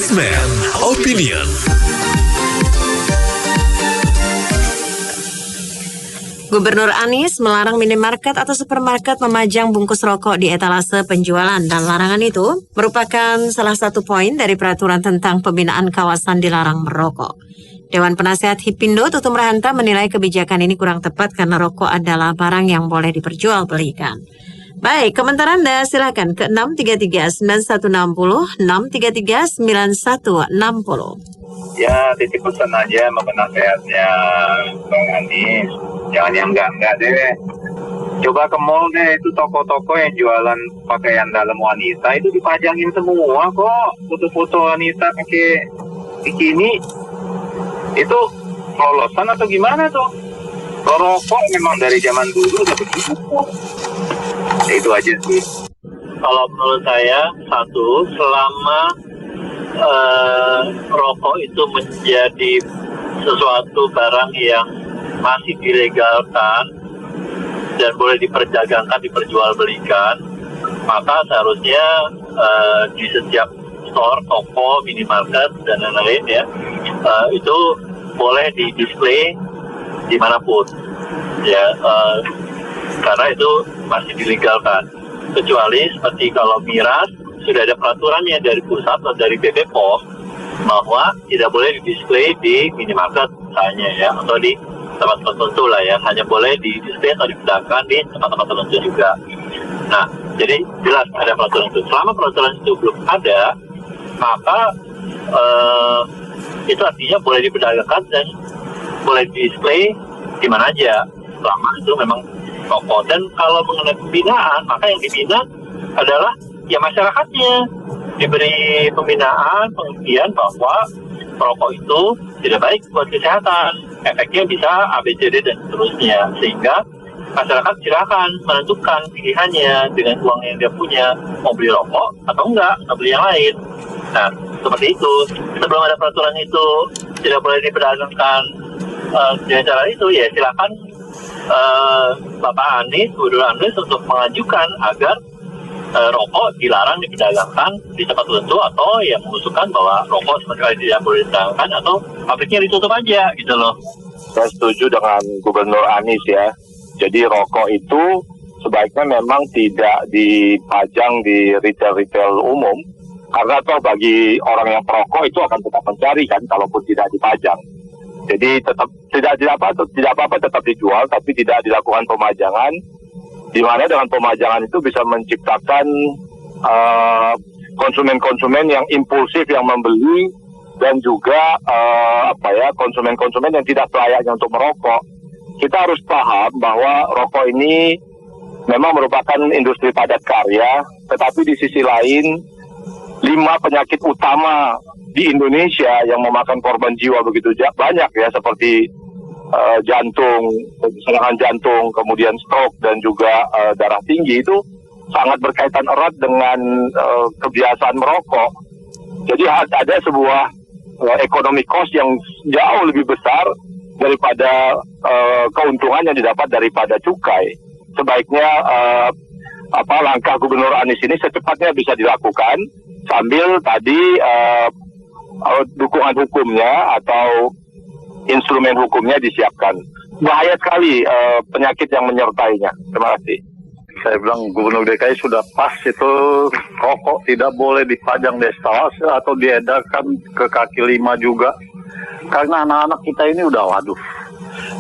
Newsman Opinion. Gubernur Anies melarang minimarket atau supermarket memajang bungkus rokok di etalase penjualan dan larangan itu merupakan salah satu poin dari peraturan tentang pembinaan kawasan dilarang merokok. Dewan Penasehat Hipindo Tutum Rahanta menilai kebijakan ini kurang tepat karena rokok adalah barang yang boleh diperjualbelikan. Baik, komentar Anda silakan ke 633-9160, 633-9160. Ya, titip pesan aja sama penasehatnya Bang Anies. Jangan yang enggak deh. Coba ke mall deh, itu toko-toko yang jualan pakaian dalam wanita itu dipajangin semua kok. Foto-foto wanita pakai bikini. Itu lolosan atau gimana tuh? Rokok memang dari zaman dulu udah begitu. Itu aja sih. Kalau menurut saya, satu, selama rokok itu menjadi sesuatu barang yang masih dilegalkan dan boleh diperdagangkan, diperjualbelikan, maka seharusnya di setiap store, toko, minimarket dan lain-lain ya, itu boleh di-display dimanapun ya, karena itu masih dilegalkan. Kecuali seperti kalau miras, sudah ada peraturannya dari pusat atau dari BP POM bahwa tidak boleh di-display di minimarket misalnya ya, atau di tempat tertentu lah ya, hanya boleh di-display atau diperdagangkan di tempat-tempat tertentu juga. Nah, jadi jelas ada peraturan itu. Selama peraturan itu belum ada, maka itu artinya boleh diperdagangkan dan boleh di-display di mana aja, selama itu memang rokok. Dan kalau mengenai pembinaan, maka yang dibina adalah ya masyarakatnya, diberi pembinaan, pengertian bahwa rokok itu tidak baik buat kesehatan, efeknya bisa ABCD dan seterusnya, sehingga masyarakat silakan menentukan pilihannya dengan uang yang dia punya, mau beli rokok atau enggak, atau beli yang lain. Nah, seperti itu. Sebelum ada peraturan itu tidak boleh diperdagangkan dengan cara itu, ya silakan Bapak Anies, Gubernur Anies untuk mengajukan agar rokok dilarang diperdagangkan di tempat tertentu, atau yang mengusulkan bahwa rokok sama sekali tidak boleh diperdagangkan atau pabriknya ditutup aja gitu loh. Saya setuju dengan Gubernur Anies ya. Jadi rokok itu sebaiknya memang tidak dipajang di retail-retail umum, karena toh bagi orang yang perokok itu akan tetap mencari kan, kalaupun tidak dipajang. Jadi tetap tidak apa-apa tetap dijual, tapi tidak dilakukan pemajangan, di mana dengan pemajangan itu bisa menciptakan konsumen-konsumen yang impulsif yang membeli, dan juga konsumen-konsumen yang tidak layaknya untuk merokok. Kita harus paham bahwa rokok ini memang merupakan industri padat karya, tetapi di sisi lain 5 penyakit utama di Indonesia yang memakan korban jiwa begitu banyak ya, seperti jantung, serangan jantung, kemudian stroke, dan juga darah tinggi, itu sangat berkaitan erat dengan kebiasaan merokok. Jadi ada sebuah ekonomi cost yang jauh lebih besar daripada keuntungan yang didapat daripada cukai. Sebaiknya langkah Gubernur Anies ini secepatnya bisa dilakukan, sambil tadi dukungan hukumnya atau instrumen hukumnya disiapkan. Bahaya sekali penyakit yang menyertainya. Terima kasih. Saya bilang Gubernur DKI sudah pas, itu rokok tidak boleh dipajang di estalase atau diedarkan ke kaki lima juga. Karena anak-anak kita ini udah waduh.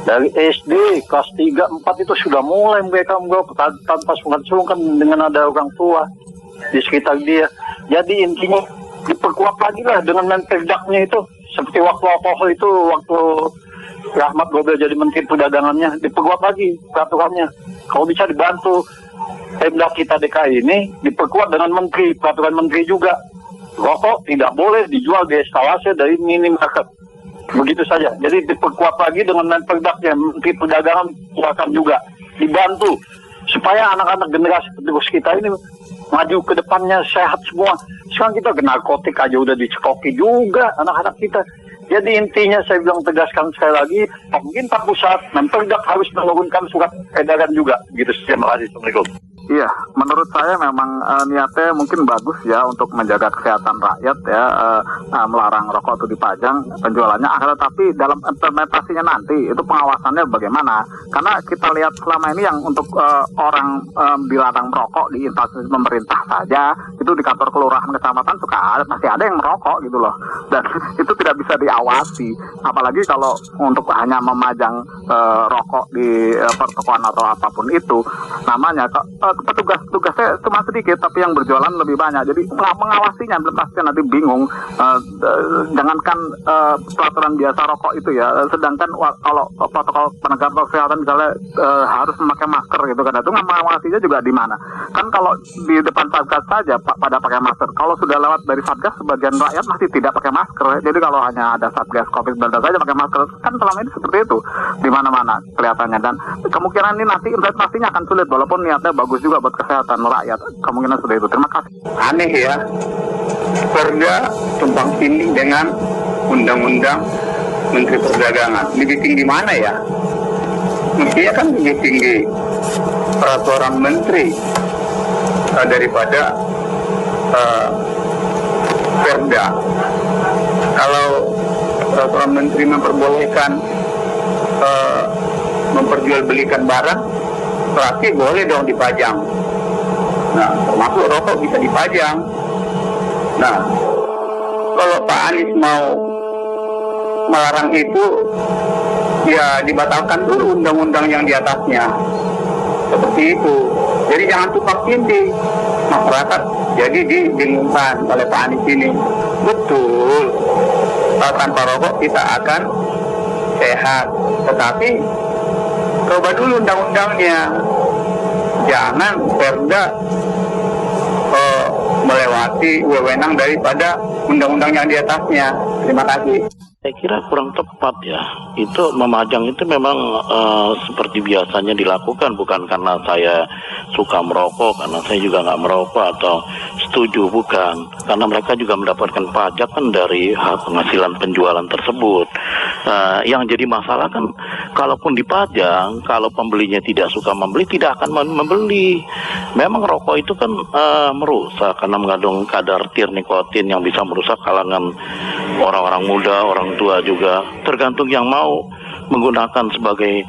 Dari SD kelas 3, 4 itu sudah mulai mereka tanpa sungkan-sungkan dengan ada orang tua di sekitar dia. Jadi intinya diperkuat lagi lah dengan Menperdaknya itu. Seperti waktu alkohol itu, waktu Rahmat Gobel jadi Menteri Perdagangannya, diperkuat lagi peraturannya. Kalau bisa dibantu Pemda kita DKI ini, diperkuat dengan Menteri, peraturan Menteri juga. Rokok tidak boleh dijual di estalase dari minimarket. Begitu saja. Jadi diperkuat lagi dengan Menperdaknya, Menteri Perdagangan keluarkan juga. Dibantu supaya anak-anak generasi penerus kita ini maju ke depannya sehat semua. Sekarang kita ke narkotik aja udah dicekoki juga anak-anak kita. Jadi intinya saya bilang tegaskan sekali lagi, pemerintah pusat, Menperdak harus menurunkan surat edaran juga. Gitu. Terima kasih. Assalamualaikum. Iya, menurut saya memang niatnya mungkin bagus ya untuk menjaga kesehatan rakyat ya, melarang rokok itu dipajang penjualannya. Tetapi dalam implementasinya nanti itu pengawasannya bagaimana? Karena kita lihat selama ini yang untuk orang dilarang merokok di instansi pemerintah saja, itu di kantor kelurahan kecamatan masih ada yang merokok gitu loh, dan itu tidak bisa diawasi. Apalagi kalau untuk hanya memajang rokok di pertokoan atau apapun itu, namanya petugasnya cuma sedikit tapi yang berjualan lebih banyak, jadi mengawasinya pasti nanti bingung. Jangankan peraturan biasa rokok itu ya, sedangkan kalau protokol penegakan kesehatan misalnya harus memakai masker gitu kan, itu mengawasinya juga di mana kan? Kalau di depan Satgas saja pada pakai masker, kalau sudah lewat dari Satgas sebagian rakyat masih tidak pakai masker. Jadi kalau hanya ada Satgas COVID-19 saja pakai masker, kan selama ini seperti itu di mana-mana kelihatannya, dan kemungkinan ini nanti implementasinya akan sulit walaupun niatnya bagus juga buat kesehatan rakyat. Kemungkinan seperti itu. Terima kasih. Aneh ya, Perda tumpang tindih dengan Undang-Undang Menteri Perdagangan. Lebih tinggi mana ya? Mestinya kan lebih tinggi peraturan menteri daripada Perda. Kalau peraturan menteri memperbolehkan memperjualbelikan barang, berarti boleh dong dipajang. Nah, termasuk rokok bisa dipajang. Nah, kalau Pak Anies mau melarang itu, ya dibatalkan dulu undang-undang yang di atasnya. Seperti itu. Jadi jangan tumpang tindih. Masyarakat jadi dibingungkan oleh Pak Anies ini. Betul, tanpa rokok kita akan sehat. Tetapi coba dulu undang-undangnya. Jangan Perda melewati wewenang daripada undang-undang yang di atasnya. Terima kasih. Saya kira kurang tepat ya. Itu memajang itu memang seperti biasanya dilakukan, bukan karena saya suka merokok, karena saya juga nggak merokok atau setuju, bukan. Karena mereka juga mendapatkan pajak kan dari penghasilan penjualan tersebut. Yang jadi masalah kan, kalaupun dipajang, kalau pembelinya tidak suka membeli, tidak akan membeli. Memang rokok itu kan merusak karena mengandung kadar nikotin yang bisa merusak kalangan orang-orang muda, orang tua juga, tergantung yang mau menggunakan sebagai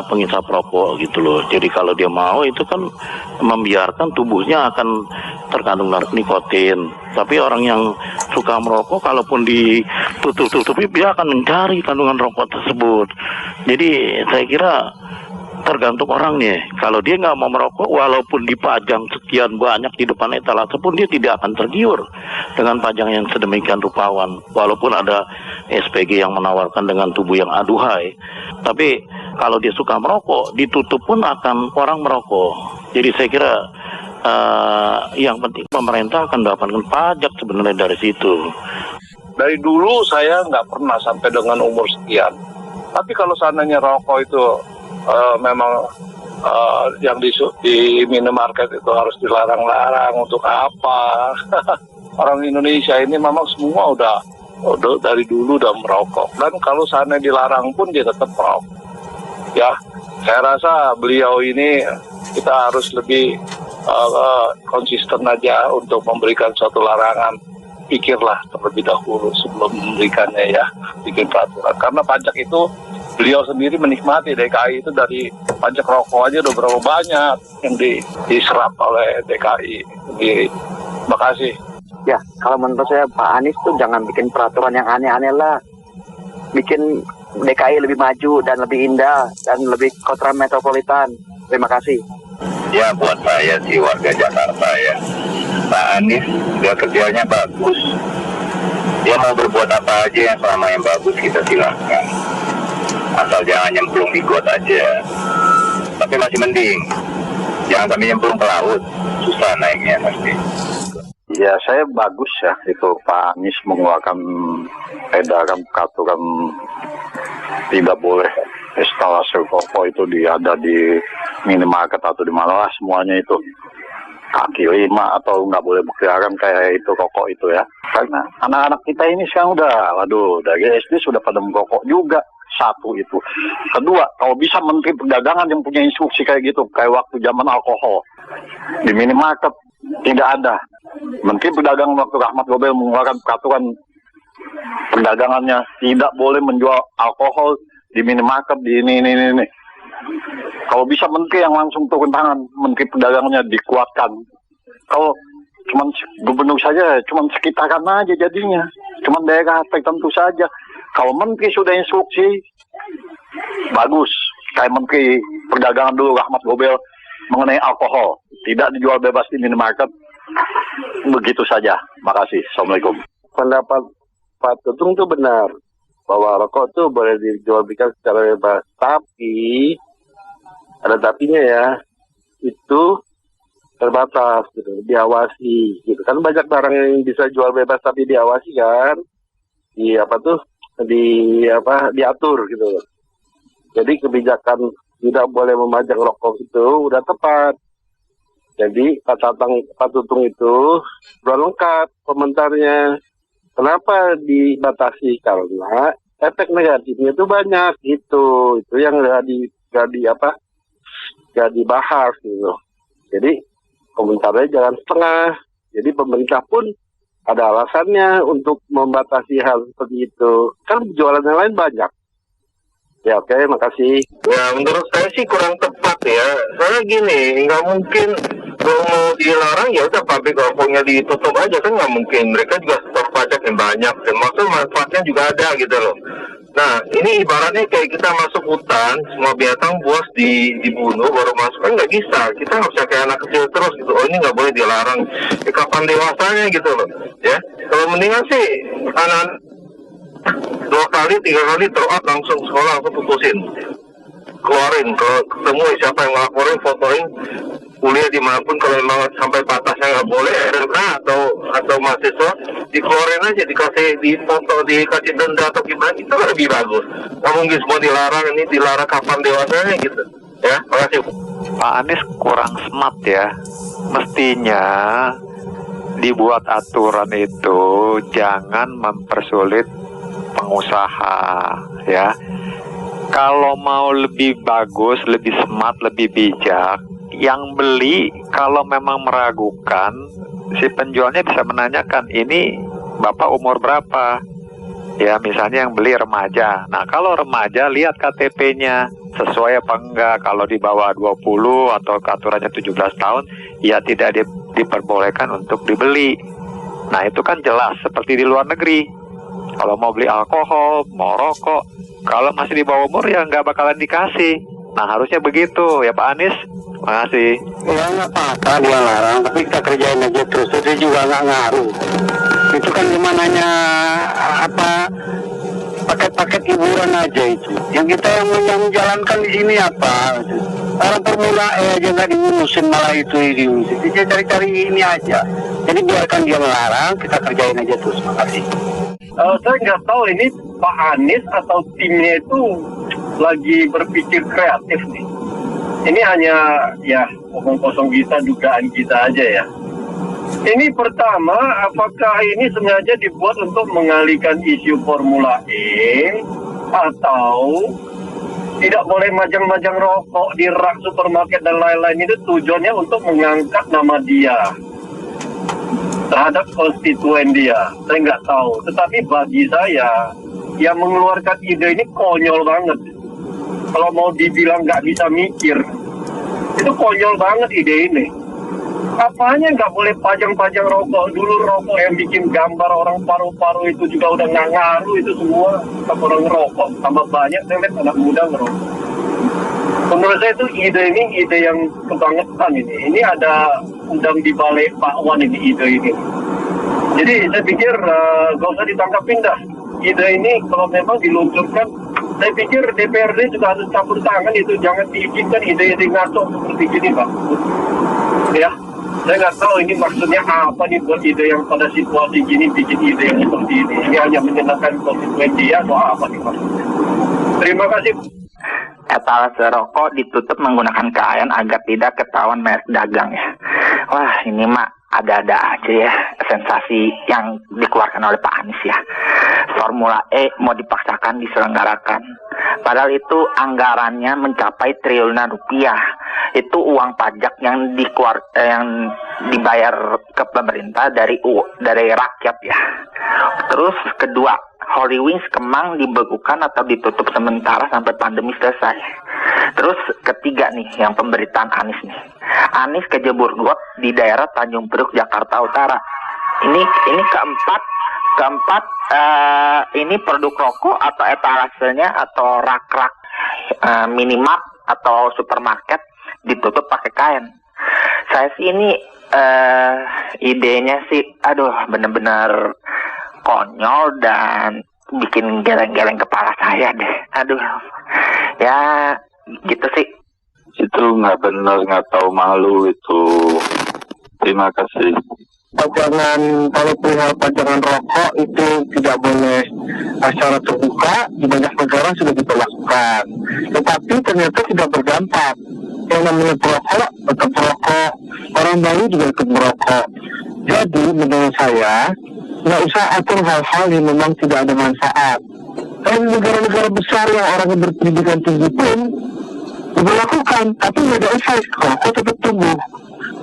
penghisap rokok gitu loh. Jadi kalau dia mau itu kan membiarkan tubuhnya akan terkandung nikotin. Tapi orang yang suka merokok, kalaupun ditutup-tutupi, dia akan mencari kandungan rokok tersebut. Jadi saya kira tergantung orangnya. Kalau dia nggak mau merokok, walaupun dipajang sekian banyak di depan etalase pun dia tidak akan tergiur dengan pajang yang sedemikian rupawan. Walaupun ada SPG yang menawarkan dengan tubuh yang aduhai. Tapi kalau dia suka merokok, ditutup pun akan orang merokok. Jadi saya kira yang penting pemerintah akan mendapatkan pajak sebenarnya dari situ. Dari dulu saya nggak pernah sampai dengan umur sekian. Tapi kalau seandainya rokok itu memang yang di minimarket itu harus dilarang-larang, untuk apa? Orang Indonesia ini memang semua udah dari dulu udah merokok, dan kalau seandainya dilarang pun dia tetap merokok. Ya, saya rasa beliau ini kita harus lebih konsisten aja untuk memberikan suatu larangan. Pikirlah terlebih dahulu sebelum memberikannya ya, bikin peraturan. Karena pajak itu beliau sendiri menikmati, DKI itu dari pajak rokok aja udah berapa banyak yang diserap oleh DKI sendiri. Terima kasih. Ya, kalau menurut saya Pak Anies tuh jangan bikin peraturan yang aneh-aneh lah. Bikin DKI lebih maju dan lebih indah dan lebih kota metropolitan. Terima kasih. Ya, buat saya sih warga Jakarta ya, Pak Anies dia kerjanya bagus. Dia mau berbuat apa aja yang selama yang bagus kita silahkan. Asal jangan nyemplung di got aja. Tapi masih mending jangan sampai nyemplung ke laut, susah naiknya pasti. Ya, saya bagus ya itu Pak Anies mengeluarkan edaran peraturan tidak boleh instalasi rokok itu ada di minimarket atau di mana lah, semuanya itu kaki lima atau nggak boleh berkeliaran kayak itu rokok itu ya. Karena anak-anak kita ini sekarang udah dari SD sudah pada merokok juga. Satu itu. Kedua, kalau bisa Menteri Perdagangan yang punya instruksi kayak gitu, kayak waktu zaman alkohol di minimarket tidak ada. Menteri Perdagangan waktu Rahmat Gobel mengeluarkan peraturan perdagangannya tidak boleh menjual alkohol di minimarket di ini. Kalau bisa Menteri yang langsung turun tangan, Menteri Perdagangannya dikuatkan. Kalau cuman gubernur saja, cuman sekitaran aja jadinya, cuman daerah tertentu saja. Kalau Menteri sudah instruksi, bagus. Kayak Menteri Perdagangan dulu Rahmat Gobel mengenai alkohol, tidak dijual bebas di minimarket. Begitu saja. Makasih. Assalamualaikum. Pendapat Pak Tutung itu benar bahwa rokok itu boleh dijual belikan secara bebas, tapi ada tapinya ya, itu terbatas gitu, diawasi gitu kan. Banyak barang yang bisa jual bebas tapi diawasi kan, diatur gitu. Jadi kebijakan tidak boleh memajang rokok itu udah tepat. Jadi kata Pak Tutung itu sudah lengkap komentarnya. Kenapa dibatasi? Karena efek negatifnya itu banyak gitu. Itu yang gak dibahas gitu. Jadi komentarnya jangan setengah. Jadi pemerintah pun ada alasannya untuk membatasi hal seperti itu. Kan jualan yang lain banyak. Ya oke, makasih. Ya menurut saya sih kurang tepat ya. Soalnya gini, nggak mungkin kalau mau dilarang ya udah pabrik rokoknya ditutup aja, kan nggak mungkin. Mereka juga setor pajak yang banyak dan maksud manfaatnya juga ada gitu loh. Nah ini ibaratnya kayak kita masuk hutan, semua binatang buas dibunuh baru masuk, kan nggak bisa. Kita nggak bisa kayak anak kecil terus gitu. Oh ini nggak boleh dilarang. Kapan dewasanya gitu loh. Ya kalau mendingan sih anak 2 kali 3 kali teruat langsung sekolah langsung putusin, keluarin. Kalau ketemu siapa yang ngelaporin, fotoin, kuliah dimanapun. Kalau memang sampai batasnya nggak boleh atau mahasiswa dikeluarin aja, dikasih dipoto, dikasih denda atau gimana, itu lebih bagus. Nggak mungkin semua dilarang, ini dilarang kapan dewasanya gitu ya. Makasih. Pak Anies kurang smart ya. Mestinya dibuat aturan itu jangan mempersulit pengusaha ya. Kalau mau lebih bagus, lebih smart, lebih bijak, yang beli kalau memang meragukan, si penjualnya bisa menanyakan, ini Bapak umur berapa? Ya misalnya yang beli remaja. Nah kalau remaja lihat KTP-nya sesuai apa enggak. Kalau di bawah 20 atau aturannya 17 tahun, ya tidak diperbolehkan untuk dibeli. Nah itu kan jelas seperti di luar negeri. Kalau mau beli alkohol, mau rokok, kalau masih di bawah umur ya nggak bakalan dikasih. Nah harusnya begitu ya Pak Anies. Makasih. Ya nggak apa-apa dia larang, tapi kita kerjain aja terus. Itu juga nggak ngaruh. Itu kan gimananya paket-paket hiburan aja itu. Yang kita yang menjalankan di sini apa? Orang Formula E aja nggak diurusin, malah itu diurusin. Dia cari-cari ini aja. Jadi biarkan dia melarang, kita kerjain aja terus. Makasih. Saya nggak tahu ini Pak Anies atau timnya itu lagi berpikir kreatif nih. Ini hanya ya omong kosong kita, dugaan kita aja ya. Ini pertama, apakah ini sengaja dibuat untuk mengalihkan isu Formula E atau tidak boleh majang-majang rokok di rak supermarket dan lain-lain, itu tujuannya untuk mengangkat nama dia terhadap konstituen dia. Saya nggak tahu. Tetapi bagi saya, yang mengeluarkan ide ini konyol banget. Kalau mau dibilang nggak bisa mikir, itu konyol banget ide ini. Apanya nggak boleh pajang-pajang rokok? Dulu rokok yang bikin gambar orang paru-paru itu juga udah nggak ngaruh itu semua. Sama orang ngerokok, tambah banyak saya lihat anak muda ngerokok. Menurut saya itu ide ini ide yang kebangetan ini. Ini ada udang di balik bakwan ini ide ini. Jadi saya pikir gak usah ditangkapin dah. Ide ini kalau memang diluncurkan, saya pikir DPRD juga harus campur tangan itu. Jangan diizinkan ide-ide ngaco seperti ini Pak. Ya, saya nggak tahu ini maksudnya apa nih buat ide yang pada situasi gini bikin ide yang seperti ini. Ini hanya menyenangkan konstituen dia atau apa nih maksudnya. Terima kasih. Etalase rokok ditutup menggunakan kain agar tidak ketahuan merek dagang ya. Wah ini mah ada-ada aja ya. sensasi yang dikeluarkan oleh Pak Anies ya. Formula E mau dipaksakan diselenggarakan. Padahal itu anggarannya mencapai triliunan rupiah. Itu uang pajak yang yang dibayar ke pemerintah dari rakyat ya. Terus kedua, Holy Wings Kemang dibekukan atau ditutup sementara sampai pandemi selesai. Terus ketiga nih, yang pemberitaan Anies nih. Anies kejebur got di daerah Tanjung Priok, Jakarta Utara. Ini keempat ini produk rokok atau etalasenya atau rak-rak minimarket atau supermarket ditutup pakai kain. Saya sih ini idenya sih aduh bener-bener konyol dan bikin geleng-geleng kepala saya deh. Aduh ya gitu sih. Itu nggak benar, nggak tahu malu itu. Terima kasih. Pajangan, kalau perihal pajangan rokok itu tidak boleh secara terbuka, di banyak negara sudah diberlakukan. Tetapi ternyata tidak berdampak. Yang namanya perokok tetap perokok, orang baru juga ikut merokok. Jadi menurut saya nggak usah atur hal-hal yang memang tidak ada manfaat. Kalau negara-negara besar yang orangnya berpendidikan tinggi pun diberlakukan, tapi nggak ada efek, rokok tetap tumbuh.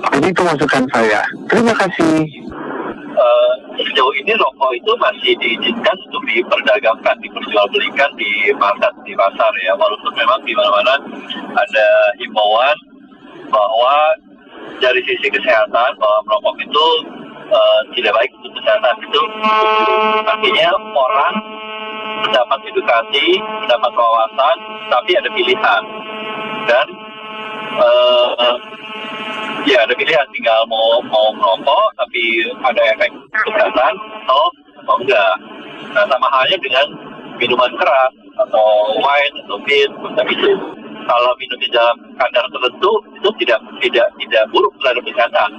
Jadi itu masukan saya. Terima kasih. Sejauh ini rokok itu masih diizinkan untuk diperdagangkan, diperjualbelikan di pasar ya. Walaupun memang di mana-mana ada himbauan bahwa dari sisi kesehatan bahwa merokok itu tidak baik untuk kesehatan itu. Artinya orang mendapat edukasi, mendapat wawasan, tapi ada pilihan dan ya ada pilihan, tinggal mau merokok tapi ada efek kesehatan atau enggak. Nah sama halnya dengan minuman keras atau wine atau bir macam itu. Kalau minum di dalam kadar tertentu itu tidak buruk terhadap kesehatan.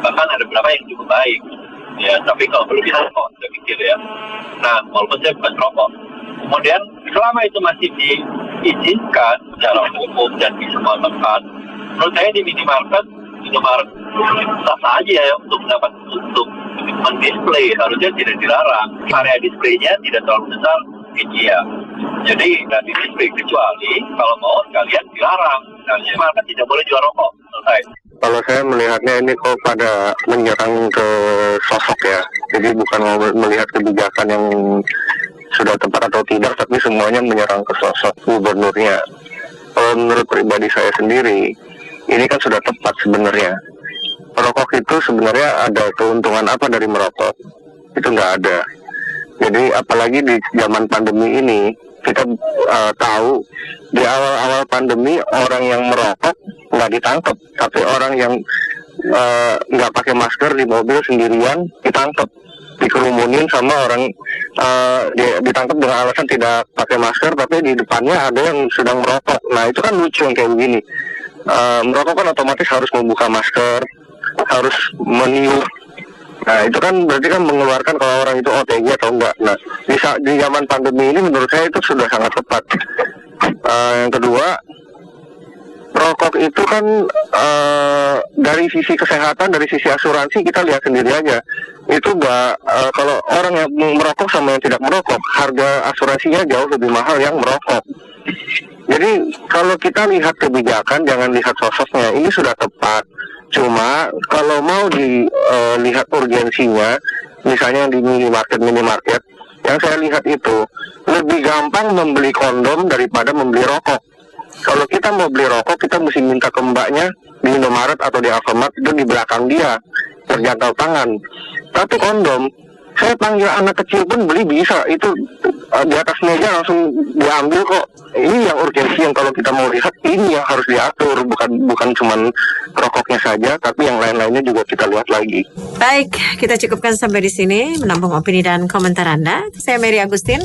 Bahkan ada beberapa yang cukup baik. Ya, tapi kalau berlebihan kok saya pikir ya. Nah, walaupun saya bukan rokok. Kemudian selama itu masih diizinkan secara umum dan di semua tempat, menurut saya di minimarket sah aja ya untuk mendisplay, harusnya tidak dilarang. Area displaynya tidak terlalu besar, iya. Jadi nggak didisplay, kecuali kalau mau sekalian dilarang. Misalnya market tidak boleh jual rokok, selesai. Kalau saya melihatnya ini kok pada menyerang ke sosok ya. Jadi bukan mau melihat kebijakan yang sudah tepat atau tidak, tapi semuanya menyerang ke sosok gubernurnya. Kalau menurut pribadi saya sendiri, ini kan sudah tepat sebenarnya. Merokok itu sebenarnya ada keuntungan apa dari merokok? Itu nggak ada. Jadi apalagi di zaman pandemi ini, kita tahu di awal-awal pandemi orang yang merokok nggak ditangkap, tapi orang yang nggak pakai masker di mobil sendirian ditangkap, dikerumunin sama orang ditangkap dengan alasan tidak pakai masker, tapi di depannya ada yang sedang merokok. Nah itu kan lucu yang kayak begini. Merokok kan otomatis harus membuka masker, harus meniup. Nah itu kan berarti kan mengeluarkan kalau orang itu OTG atau enggak. Nah di zaman pandemi ini menurut saya itu sudah sangat tepat. Yang kedua, rokok itu kan dari sisi kesehatan, dari sisi asuransi kita lihat sendiri aja. Itu enggak, kalau orang yang merokok sama yang tidak merokok, harga asuransinya jauh lebih mahal yang merokok. Jadi kalau kita lihat kebijakan, jangan lihat sosoknya, ini sudah tepat. Cuma kalau mau dilihat urgensinya, misalnya di minimarket, yang saya lihat itu lebih gampang membeli kondom daripada membeli rokok. Kalau kita mau beli rokok, kita mesti minta ke mbaknya di Indomaret atau di Alfamart, itu di belakang dia, terjangkau tangan. Tapi kondom, saya panggil anak kecil pun beli bisa, itu di atas meja langsung diambil kok. Ini yang urgensi, yang kalau kita mau lihat ini yang harus diatur, bukan cuman rokoknya saja, tapi yang lain-lainnya juga kita lihat lagi. Baik, kita cukupkan sampai di sini, menampung opini dan komentar Anda. Saya Mary Agustin.